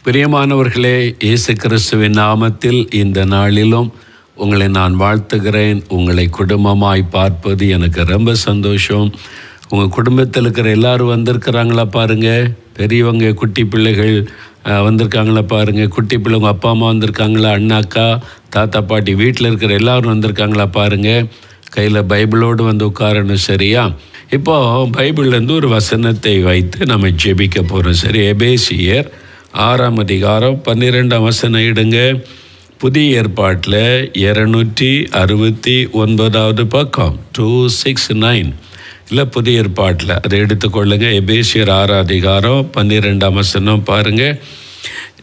பிரியமானவர்களே, இயேசு கிறிஸ்துவின் நாமத்தில் இந்த நாளிலும் உங்களை நான் வாழ்த்துகிறேன். உங்களை குடும்பமாய் பார்ப்பது எனக்கு ரொம்ப சந்தோஷம். உங்கள் குடும்பத்தில் இருக்கிற எல்லாரும் வந்திருக்கிறாங்களா பாருங்கள். பெரியவங்க, குட்டி பிள்ளைகள் வந்திருக்காங்களா பாருங்கள். குட்டி பிள்ளை உங்கள் அப்பா அம்மா வந்திருக்காங்களா, அண்ணா அக்கா தாத்தா பாட்டி வீட்டில் இருக்கிற எல்லோரும் வந்திருக்காங்களா பாருங்கள். கையில் பைபிளோடு வந்து உட்காரணும். சரியா? இப்போது பைபிள்லேருந்து ஒரு வசனத்தை வைத்து நம்ம ஜெபிக்க போகிறோம். சரி, எபேசியர் 6ஆம் அதிகாரம் 12ஆம் வசனம் இடுங்க. புதிய ஏற்பாட்டில் 269வது பக்கம் 269 இல்லை, புதிய ஏற்பாட்டில் அதை எடுத்துக்கொள்ளுங்க. எபேசியர் 6ஆம் அதிகாரம் 12ஆம் வசனம் பாருங்கள்.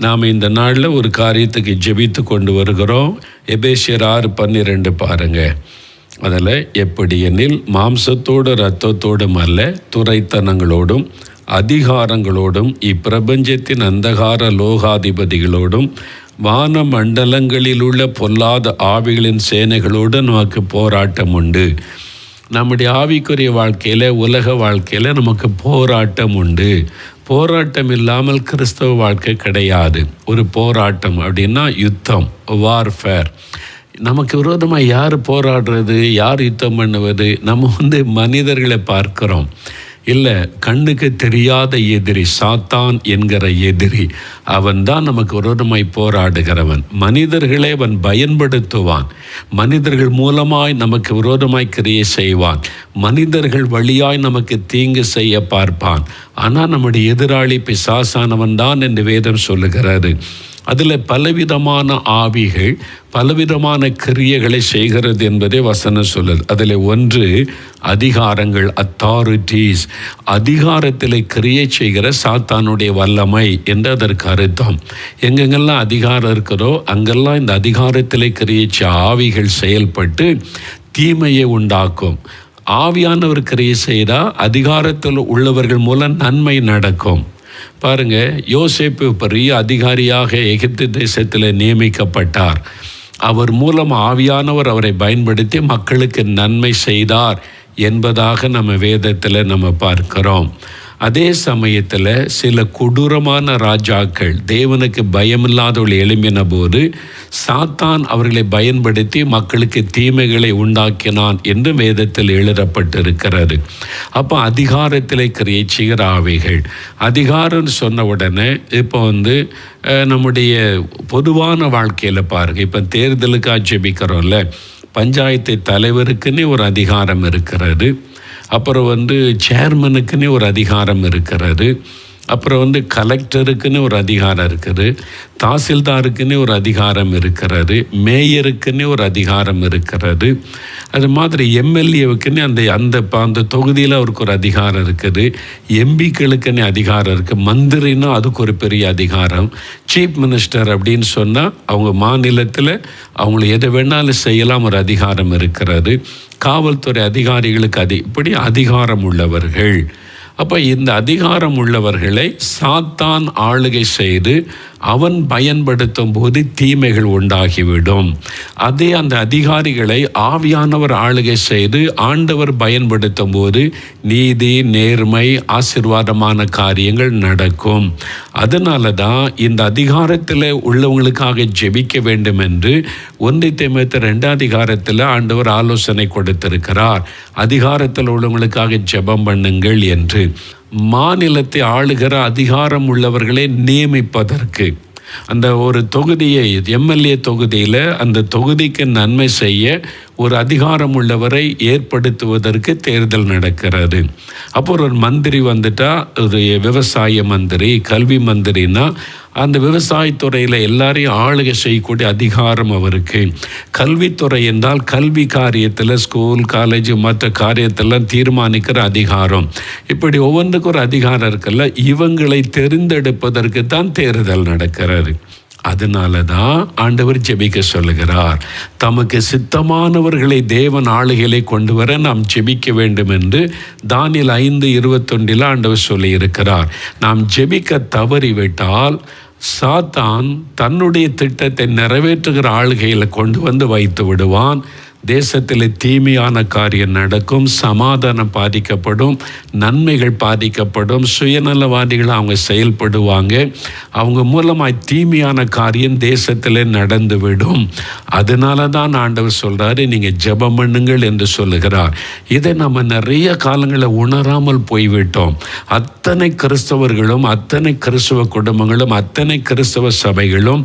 நாம் இந்த நாளில் ஒரு காரியத்துக்கு ஜெபித்து கொண்டு வருகிறோம். எபேசியர் 6:12 பாருங்கள். அதில் எப்படி எனில் மாம்சத்தோடு இரத்தத்தோடும் அல்ல, துரைத்தனங்களோடும் அதிகாரங்களோடும் இப்பிரபஞ்சத்தின் அந்தகார லோகாதிபதிகளோடும் வான மண்டலங்களில் உள்ள பொல்லாத ஆவிகளின் சேனைகளோடு நமக்கு போராட்டம் உண்டு. நம்முடைய ஆவிக்குரிய வாழ்க்கையில், உலக வாழ்க்கையில் நமக்கு போராட்டம் உண்டு. போராட்டம் இல்லாமல் கிறிஸ்தவ வாழ்க்கை கிடையாது. ஒரு போராட்டம் அப்படின்னா யுத்தம், வார்ஃபேர். நமக்கு விரோதமாக யார் போராடுறது, யார் யுத்தம் பண்ணுவது? நம்ம மனிதர்களை பார்க்கிறோம். இல்லை, கண்ணுக்கு தெரியாத எதிரி, சாத்தான் என்கிற எதிரி, அவன் தான் நமக்கு விரோதமாய் போராடுகிறவன். மனிதர்களை அவன் பயன்படுத்துவான். மனிதர்கள் மூலமாய் நமக்கு விரோதமாய் கிரியை செய்வான். மனிதர்கள் வழியாய் நமக்கு தீங்கு செய்ய பார்ப்பான். ஆனால் நம்முடைய எதிராளி பிசாசானவன் தான் என்று வேதம் சொல்லுகிறது. அதில் பலவிதமான ஆவிகள் பலவிதமான கிரியைகளை செய்கிறது என்பதே வசனம் சொல்லுது. அதில் ஒன்று அதிகாரங்கள், அத்தாரிட்டிஸ். அதிகாரத்தில் கிரியை செய்கிற சாத்தானுடைய வல்லமை என்று அதற்கு அர்த்தம். எங்கெங்கெல்லாம் அதிகாரம் இருக்கிறதோ அங்கெல்லாம் இந்த அதிகாரத்தில் கிரியை ஆவிகள் செயல்பட்டு தீமையை உண்டாக்கும். ஆவியானவர் கிரியை செய்தால் அதிகாரத்தில் உள்ளவர்கள் மூலம் நன்மை நடக்கும். பாருங்க, யோசேப்பு பெரிய அதிகாரியாக எகிப்து தேசத்தில் நியமிக்கப்பட்டார். அவர் மூலம் ஆவியானவர் அவரை பயன்படுத்தி மக்களுக்கு நன்மை செய்தார் என்பதாக நம்ம வேதத்தில் நம்ம பார்க்கிறோம். அதே சமயத்தில் சில கொடூரமான ராஜாக்கள் தேவனுக்கு பயமில்லாதவர்கள் எழும்பின போது சாத்தான் அவர்களை பயன்படுத்தி மக்களுக்கு தீமைகளை உண்டாக்கினான் என்று வேதத்தில் எழுதப்பட்டிருக்கிறது. அப்போ அதிகாரத்தில் கிரியை செய்கிற ஆவிகள். அதிகாரம்னு சொன்ன உடனே இப்போ நம்முடைய பொதுவான வாழ்க்கையில் பாருங்கள். இப்போ தேர்தலுக்காக ஜெபிக்கிறோம்ல, பஞ்சாயத்து தலைவருக்குன்னே ஒரு அதிகாரம் இருக்கிறது. அப்புறம் சேர்மனுக்குன்னே ஒரு அதிகாரம் இருக்கிறது. அப்புறம் கலெக்டருக்குன்னு ஒரு அதிகாரம் இருக்குது. தாசில்தாருக்குன்னே ஒரு அதிகாரம் இருக்கிறது. மேயருக்குன்னே ஒரு அதிகாரம் இருக்கிறது. அது மாதிரி எம்எல்ஏவுக்குன்னு அந்த தொகுதியில் அவருக்கு ஒரு அதிகாரம் இருக்குது. எம்பிக்களுக்குன்னே அதிகாரம் இருக்குது. மந்திரின்னா அதுக்கு ஒரு பெரிய அதிகாரம். சீஃப் மினிஸ்டர் அப்படின்னு சொன்னால் அவங்க மாநிலத்தில் அவங்கள எதை வேணாலும் செய்யலாம், ஒரு அதிகாரம் இருக்கிறது. காவல்துறை அதிகாரிகளுக்கு இப்படி அதிகாரம் உள்ளவர்கள். அப்போ இந்த அதிகாரம் உள்ளவர்களை சாத்தான் ஆளுகை செய்து அவன் பயன்படுத்தும் போது தீமைகள் உண்டாகிவிடும். அதே அந்த அதிகாரிகளை ஆவியானவர் ஆளுகை செய்து ஆண்டவர் பயன்படுத்தும் போது நீதி, நேர்மை, ஆசீர்வாதமான காரியங்கள் நடக்கும். அதனால தான் இந்த அதிகாரத்தில் உள்ளவங்களுக்காக ஜெபிக்க வேண்டும் என்று 1 தீமோத்தேயு 2ஆம் அதிகாரத்தில் ஆண்டவர் ஆலோசனை கொடுத்திருக்கிறார். அதிகாரத்தில் உள்ளவங்களுக்காக ஜெபம் பண்ணுங்கள் என்று. மாநிலத்தை ஆளுகிற அதிகாரம் உள்ளவர்களை நியமிப்பதற்கு, அந்த ஒரு தொகுதியை, எம்எல்ஏ தொகுதியில் அந்த தொகுதிக்கு நன்மை செய்ய ஒரு அதிகாரம் உள்ளவரை ஏற்படுத்துவதற்கு தேர்தல் நடக்கிறது. அப்போ ஒரு மந்திரி ஒரு விவசாய மந்திரி, கல்வி மந்திரினா அந்த விவசாயத்துறையில் எல்லாரையும் ஆளுகை செய்யக்கூடிய அதிகாரம் அவருக்கு. கல்வித்துறை என்றால் கல்வி காரியத்தில், ஸ்கூல், காலேஜ், மற்ற காரியத்தெல்லாம் தீர்மானிக்கிற அதிகாரம். இப்படி ஒவ்வொன்றுக்கும் ஒரு அதிகாரம் இருக்குல்ல. இவங்களை தெரிந்தெடுப்பதற்கு தான் தேர்தல் நடக்கிறது. அதனால தான் ஆண்டவர் ஜெபிக்க சொல்லுகிறார். தமக்கு சித்தமானவர்களை தேவன் ஆளுகளை கொண்டு வர நாம் ஜெபிக்க வேண்டும் என்று தானியேல் 5:21 ஆண்டவர் சொல்லியிருக்கிறார். நாம் ஜெபிக்க தவறிவிட்டால் சாத்தான் தன்னுடைய திட்டத்தை நிறைவேற்றுகிற ஆளுகையில் கொண்டு வைத்து விடுவான். தேசத்தில் தீமையான காரியம் நடக்கும், சமாதானம் பாதிக்கப்படும், நன்மைகள் பாதிக்கப்படும், சுயநலவாதிகள் அவங்க செயல்படுவாங்க, அவங்க மூலமாய் தீமையான காரியம் தேசத்தில் நடந்துவிடும். அதனால தான் ஆண்டவர் சொல்கிறாரு, நீங்கள் ஜெபம் பண்ணுங்கள் என்று சொல்லுகிறார். இதை நம்ம நிறைய காலங்களில் உணராமல் போய்விட்டோம். அத்தனை கிறிஸ்தவர்களும், அத்தனை கிறிஸ்தவ குடும்பங்களும், அத்தனை கிறிஸ்தவ சபைகளும்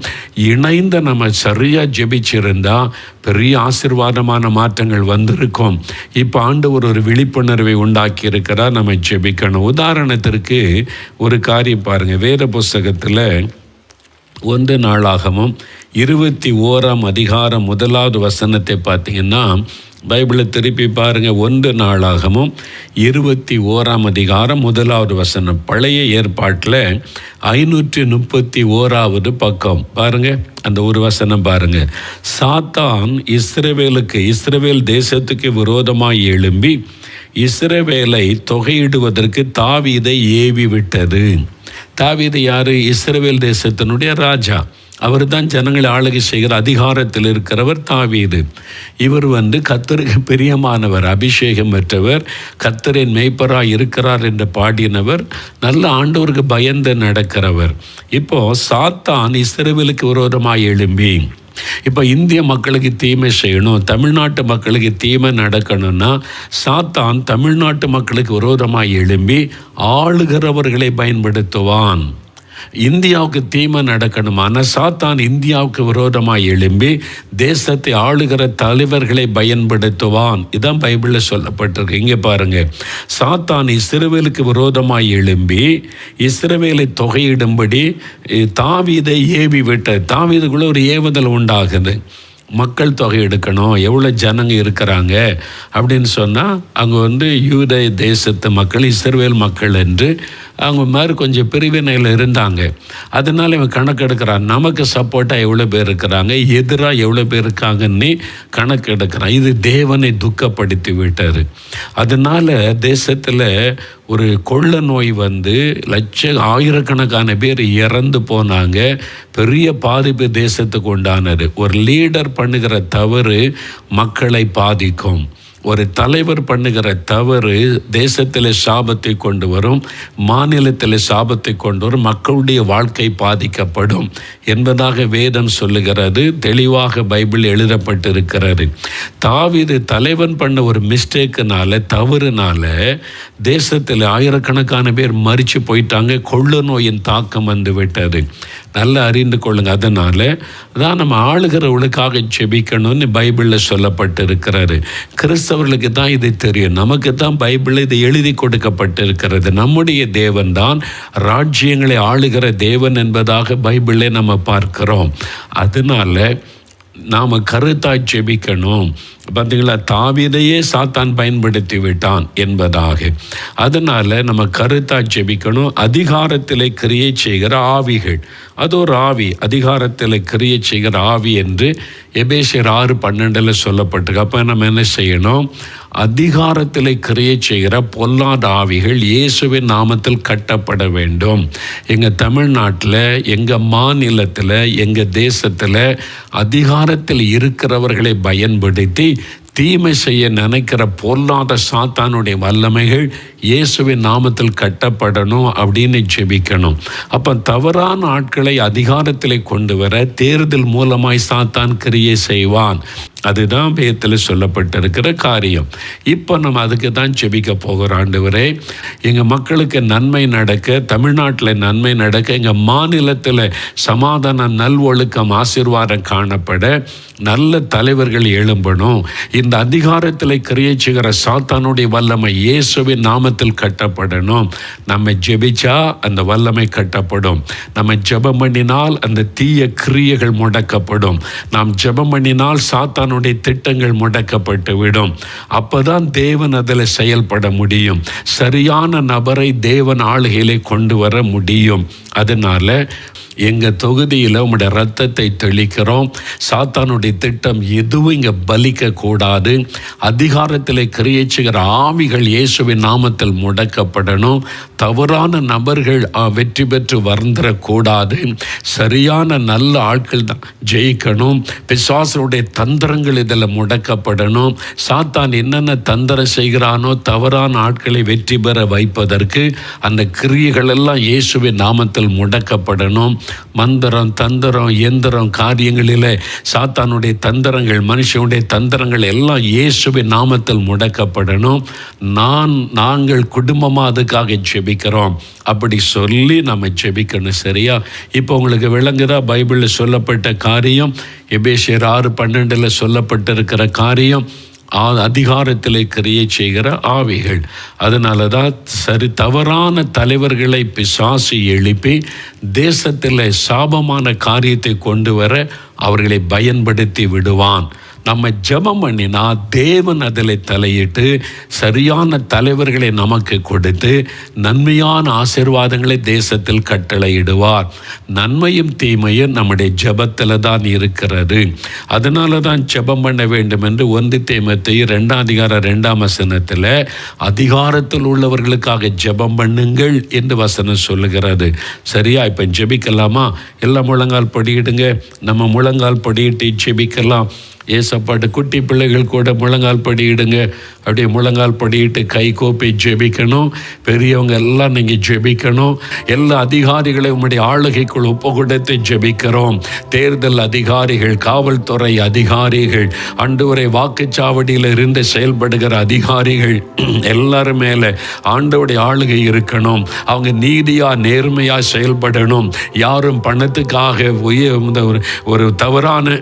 இணைந்து நம்ம சரியாக ஜெபிச்சிருந்தா பெரிய ஆசீர்வாதமான மாற்றங்கள் வந்திருக்கும். இப்போ ஆண்டவர் ஒரு விழிப்புணர்வை உண்டாக்கி இருக்கிறார், நம்ம ஜெபிக்கணும். உதாரணத்திற்கு ஒரு காரியம் பாருங்கள், வேத புஸ்தகத்தில் 1 நாளாகமும் 21ஆம் அதிகாரம் 1வது வசனத்தை பார்த்தீங்கன்னா, பைபிளை திருப்பி பாருங்கள். 1 நாளாகமும் 21ஆம் அதிகாரம் 1வது வசனம். பழைய ஏற்பாட்டில் 531வது பக்கம் பாருங்கள், அந்த ஒரு வசனம் பாருங்கள். சாத்தான் இஸ்ரவேல் தேசத்துக்கு விரோதமாய் எழும்பி இஸ்ரவேலை தொகையிடுவதற்கு தாவீதை ஏவி விட்டது. தாவீது யார்? இஸ்ரவேல் தேசத்தினுடைய ராஜா. அவர் தான் ஜனங்களை ஆளுகை செய்கிற அதிகாரத்தில் இருக்கிறவர் தாவீது. இவர் கர்த்தருக்கு பிரியமானவர், அபிஷேகம் பெற்றவர், கர்த்தரின் மேய்ப்பராய் இருக்கிறார் என்று பாடினவர், நல்ல ஆண்டவருக்கு பயந்து நடக்கிறவர். இப்போ சாத்தான் இஸ்ரவேலுக்கு விரோதமாய் எழும்பி இப்போ இந்திய மக்களுக்கு தீமை செய்யணும், தமிழ்நாட்டு மக்களுக்கு தீமை நடக்கணும்னா சாத்தான் தமிழ்நாட்டு மக்களுக்கு விரோதமாய் எழும்பி ஆளுகிறவர்களை பயன்படுத்துவான். இந்தியாவுக்கு தீமை நடக்கணுமான சாத்தான் இந்தியாவுக்கு விரோதமாக எழும்பி தேசத்தை ஆளுகிற தலைவர்களை பயன்படுத்துவான். இதான் பைபிளில் சொல்லப்பட்டிருக்கு. இங்கே பாருங்கள், சாத்தான் இஸ்ரவேலுக்கு விரோதமாக எழும்பி இஸ்ரவேலை தொகையிடும்படி தாவீதை ஏவி விட்ட. தாவீதுக்குள்ள ஒரு ஏவுதல் உண்டாகுது. மக்கள் தொகை எடுக்கணும், எவ்வளோ ஜனங்க இருக்கிறாங்க அப்படின்னு சொன்னால் அங்கே யூத தேசத்து மக்கள், இஸ்ரவேல் மக்கள் என்று அவங்க மாதிரி கொஞ்சம் பிரிவினையில் இருந்தாங்க. அதனால் இவன் கணக்கெடுக்கிறான், நமக்கு சப்போர்ட்டாக எவ்வளோ பேர் இருக்கிறாங்க, எதிராக எவ்வளோ பேர் இருக்காங்கன்னு கணக்கெடுக்கிறான். இது தேவனை துக்கப்படுத்தி விட்டார். அதனால் தேசத்தில் ஒரு கொள்ள நோய் ஆயிரக்கணக்கான பேர் இறந்து போனாங்க. பெரிய பாதிப்பு தேசத்துக்கு உண்டானது. ஒரு லீடர் பண்ணுகிற தவறு மக்களை பாதிக்கும். ஒரு தலைவர் பண்ணுகிற தவறு தேசத்தில் சாபத்தை கொண்டு வரும், மாநிலத்தில் சாபத்தை கொண்டு வரும், மக்களுடைய வாழ்க்கை பாதிக்கப்படும் என்பதாக வேதம் சொல்லுகிறது. தெளிவாக பைபிள் எழுதப்பட்டிருக்கிறது. தாவீது தலைவன் பண்ண ஒரு மிஸ்டேக்குனால, தவறுனால தேசத்தில் ஆயிரக்கணக்கான பேர் மரிச்சு போயிட்டாங்க. கொள்ளு நோயின் தாக்கம் விட்டது. நல்லா அறிந்து கொள்ளுங்க. அதனால தான் நம்ம ஆளுகிறவர்களுக்காக செபிக்கணும்னு பைபிளில் சொல்லப்பட்டிருக்கிறாரு. கிறிஸ்தவர்களுக்கு தான் இது தெரியும், நமக்கு தான் பைபிளில் இது எழுதி கொடுக்கப்பட்டிருக்கிறது. நம்முடைய தேவன் தான் ராஜ்யங்களை ஆளுகிற தேவன் என்பதாக பைபிளில் நம்ம பார்க்கிறோம். அதனால நாம் கருத்தாய் ஜெபிக்கணும். பார்த்தீங்களா, தாவீதையே சாத்தான் பயன்படுத்தி விட்டான் என்பதாக. அதனால் நம்ம கருத்தாய் ஜெபிக்கணும். அதிகாரத்தில் கிரியை செய்கிற ஆவிகள், அது ஒரு ஆவி, அதிகாரத்தில் கிரியை செய்கிற ஆவி என்று எபேசியர் 6:12 சொல்லப்பட்டிருக்கு. அப்போ நம்ம என்ன செய்யணும்? அதிகாரத்தில் கிரியை செய்கிற பொல்லாத ஆவிகள் இயேசுவின் நாமத்தில் கட்டப்பட வேண்டும். எங்கள் தமிழ்நாட்டில், எங்கள் மாநிலத்தில், எங்கள் தேசத்தில் அதிகாரத்தில் இருக்கிறவர்களை பயன்படுத்தி தீமை செய்ய நினைக்கிற பொல்லாத சாத்தானுடைய வல்லமைகள் இயேசுவின் நாமத்தில் கட்டப்படணும் அப்படின்னு ஜெபிக்கணும். அப்போ தவறான ஆட்களை அதிகாரத்தில் கொண்டு வர தேர்தல் மூலமாய் சாத்தான் கிரியை செய்வான். அதுதான் வேதத்தில் சொல்லப்பட்டிருக்கிற காரியம். இப்போ நம்ம அதுக்கு தான் ஜெபிக்க போகிறோம். ஆண்டவரே, எங்கள் மக்களுக்கு நன்மை நடக்க, தமிழ்நாட்டில் நன்மை நடக்க, எங்கள் மாநிலத்தில் சமாதான நல்வொழுக்கம் ஆசீர்வாதம் காணப்பட, நல்ல தலைவர்கள் எழும்பணும். இந்த அதிகாரத்தில் கிரியை செய்கிற சாத்தானுடைய வல்லமை இயேசுவின் நாமத்தில் கட்டப்படணும். நம்ம ஜெபிச்சா அந்த வல்லமை கட்டப்படும். நம்ம ஜெபம் பண்ணினால் அந்த தீய கிரியைகள் முடக்கப்படும். நாம் ஜெபம் பண்ணினால் சாத்தானுடைய திட்டங்கள் முடக்கப்பட்டு விடும். அப்பதான் தேவன் அதில் செயல்பட முடியும். சரியான நபரை தேவன் ஆளுகையிலே கொண்டு வர முடியும். அதனால எங்கள் தொகுதியில் உம்முடைய ரத்தத்தை தெளிக்கிறோம். சாத்தானுடைய திட்டம் எதுவும் இங்கே பலிக்கக்கூடாது. அதிகாரத்தில் கிரியை செய்கிற ஆவிகள் இயேசுவின் நாமத்தில் முடக்கப்படணும். தவறான நபர்கள் வெற்றி பெற்று வந்துடக்கூடாது. சரியான நல்ல ஆட்கள் தான் ஜெயிக்கணும். பிசாசுடைய தந்திரங்கள் இதில் முடக்கப்படணும். சாத்தான் என்னென்ன தந்திரம் செய்கிறானோ தவறான ஆட்களை வெற்றி பெற வைப்பதற்கு அந்த கிரியைகள் எல்லாம் இயேசுவின் நாமத்தில் முடக்கப்படணும். மந்திரம், தந்திரம், எந்திரம் காரியங்களில் சாத்தானுடைய தந்திரங்கள், மனுஷனுடைய தந்திரங்கள் எல்லாம் இயேசுவின் நாமத்தில் முடக்கப்படணும். நாங்கள் குடும்பமாக அதுக்காக ஜெபிக்கிறோம் அப்படி சொல்லி நம்ம ஜெபிக்கணும். சரியா? இப்போ உங்களுக்கு விளங்குதா பைபிளில் சொல்லப்பட்ட காரியம்? எபேசியர் 6:12 சொல்லப்பட்டிருக்கிற காரியம் அதிகாரத்தில் கிரியை செய்கிற ஆவிகள். அதனால தான் தவறான தலைவர்களை பிசாசு எழுப்பி தேசத்தில் சாபமான காரியத்தை கொண்டு வர அவர்களை பயன்படுத்தி விடுவான். நம்ம ஜெபம் பண்ணினா தேவன் அதில் தலையிட்டு சரியான தலைவர்களை நமக்கு கொடுத்து நன்மையான ஆசீர்வாதங்களை தேசத்தில் கட்டளையிடுவார். நன்மையும் தீமையும் நம்முடைய ஜெபத்தில் தான் இருக்கிறது. அதனால தான் ஜெபம் பண்ண வேண்டும் என்று 1 தீமோத்தேயு 2:2 அதிகாரத்தில் உள்ளவர்களுக்காக ஜெபம் பண்ணுங்கள் என்று வசனம் சொல்லுகிறது. சரியா? இப்போ ஜெபிக்கலாமா? எல்லாம் முழங்கால் படியிடுங்க. நம்ம முழங்கால் படியிட்டு ஜெபிக்கலாம். ஏசப்பாட்டு குட்டி பிள்ளைகள் கூட முழங்கால் படியிடுங்க. அப்படியே முழங்கால் படியிட்டு கை கோப்பி ஜெபிக்கணும். பெரியவங்க எல்லாம் நீங்கள் ஜெபிக்கணும். எல்லா அதிகாரிகளை உம்முடைய ஆளுகைக்குள் ஒப்பு கொடுத்து ஜெபிக்கிறோம். தேர்தல் அதிகாரிகள், காவல்துறை அதிகாரிகள், ஆண்டவரை வாக்குச்சாவடியில் இருந்து செயல்படுகிற அதிகாரிகள் எல்லாரும் மேலே ஆண்டவருடைய ஆளுகை இருக்கணும். அவங்க நீதியாக நேர்மையாக செயல்படணும். யாரும் பணத்துக்காக ஒரு தவறான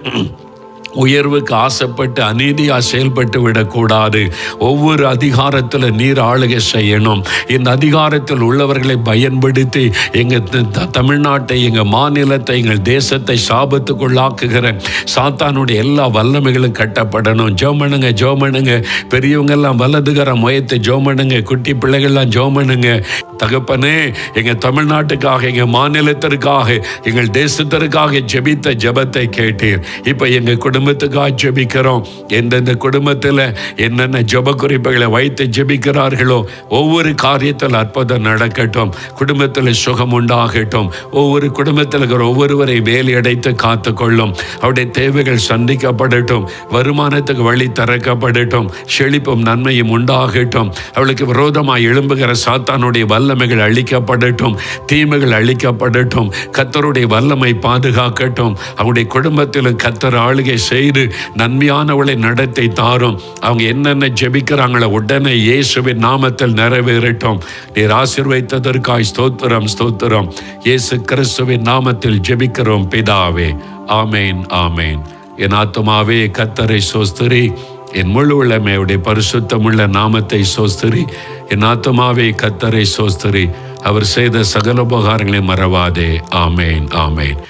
உயர்வுக்கு ஆசைப்பட்டு அநீதியாக செயல்பட்டு விடக்கூடாது. ஒவ்வொரு அதிகாரத்தில் நீர் ஆளுகை செய்யணும். இந்த அதிகாரத்தில் உள்ளவர்களை பயன்படுத்தி எங்கள் தமிழ்நாட்டை, எங்கள் மாநிலத்தை, எங்கள் தேசத்தை சாபத்துக்குள்ளாக்குகிற சாத்தானுடைய எல்லா வல்லமைகளும் கட்டப்படணும். ஜோமனுங்க, ஜோமனுங்க. பெரியவங்கெல்லாம் வலதுகர முயத்தை ஜோமனுங்க. குட்டி பிள்ளைகள்லாம் ஜோமனுங்க. தகப்பனே, எங்கள் தமிழ்நாட்டுக்காக, எங்கள் மாநிலத்திற்காக, எங்கள் தேசத்திற்காக ஜெபித்த ஜெபத்தை கேட்டீர். இப்போ எங்கள் குடும்பத்துக்காக ஜெபிக்கிறோம். எந்தெந்த குடும்பத்தில் என்னென்ன ஜெப குறிப்புகளை வைத்து ஜெபிக்கிறார்களோ ஒவ்வொரு காரியத்தில் அற்புதம் நடக்கட்டும். குடும்பத்தில் சுகம் உண்டாகட்டும். ஒவ்வொரு குடும்பத்தில் இருக்கிற ஒவ்வொருவரை வேலை அடைத்து காத்துக்கொள்ளும். அவருடைய தேவைகள் சந்திக்கப்படட்டும். வருமானத்துக்கு வழி திறக்கப்படட்டும். செழிப்பும் நன்மையும் உண்டாகட்டும். அவளுக்கு விரோதமாக எழும்புகிற சாத்தானுடைய வல்லமைகள் அழிக்கப்படட்டும். தீமைகள் அழிக்கப்படட்டும். கர்த்தருடைய வல்லமை பாதுகாக்கட்டும். அவருடைய குடும்பத்திலும் கர்த்தர் ஆளுகை செய்து நன்மையானவளை நடத்தை தாரும். அவங்க என்னென்ன ஜெபிக்கிறாங்களோ உடனே இயேசுவின் நாமத்தில் நிறைவேறட்டும். நீர் ஆசீர்வதித்ததற்காய் ஸ்தோத்திரம், ஸ்தோத்திரம். இயேசு கிறிஸ்துவின் நாமத்தில் ஜெபிக்கிறோம் பிதாவே. ஆமேன், ஆமேன். என் ஆத்துமாவே கர்த்தரை சோஸ்திரி. என் முழு உள்ளமையுடைய பரிசுத்தமுள்ள நாமத்தை சோஸ்திரி. என் ஆத்துமாவே கர்த்தரை சோஸ்திரி. அவர் செய்த சகல உபகாரங்களை மறவாதே. ஆமேன், ஆமேன்.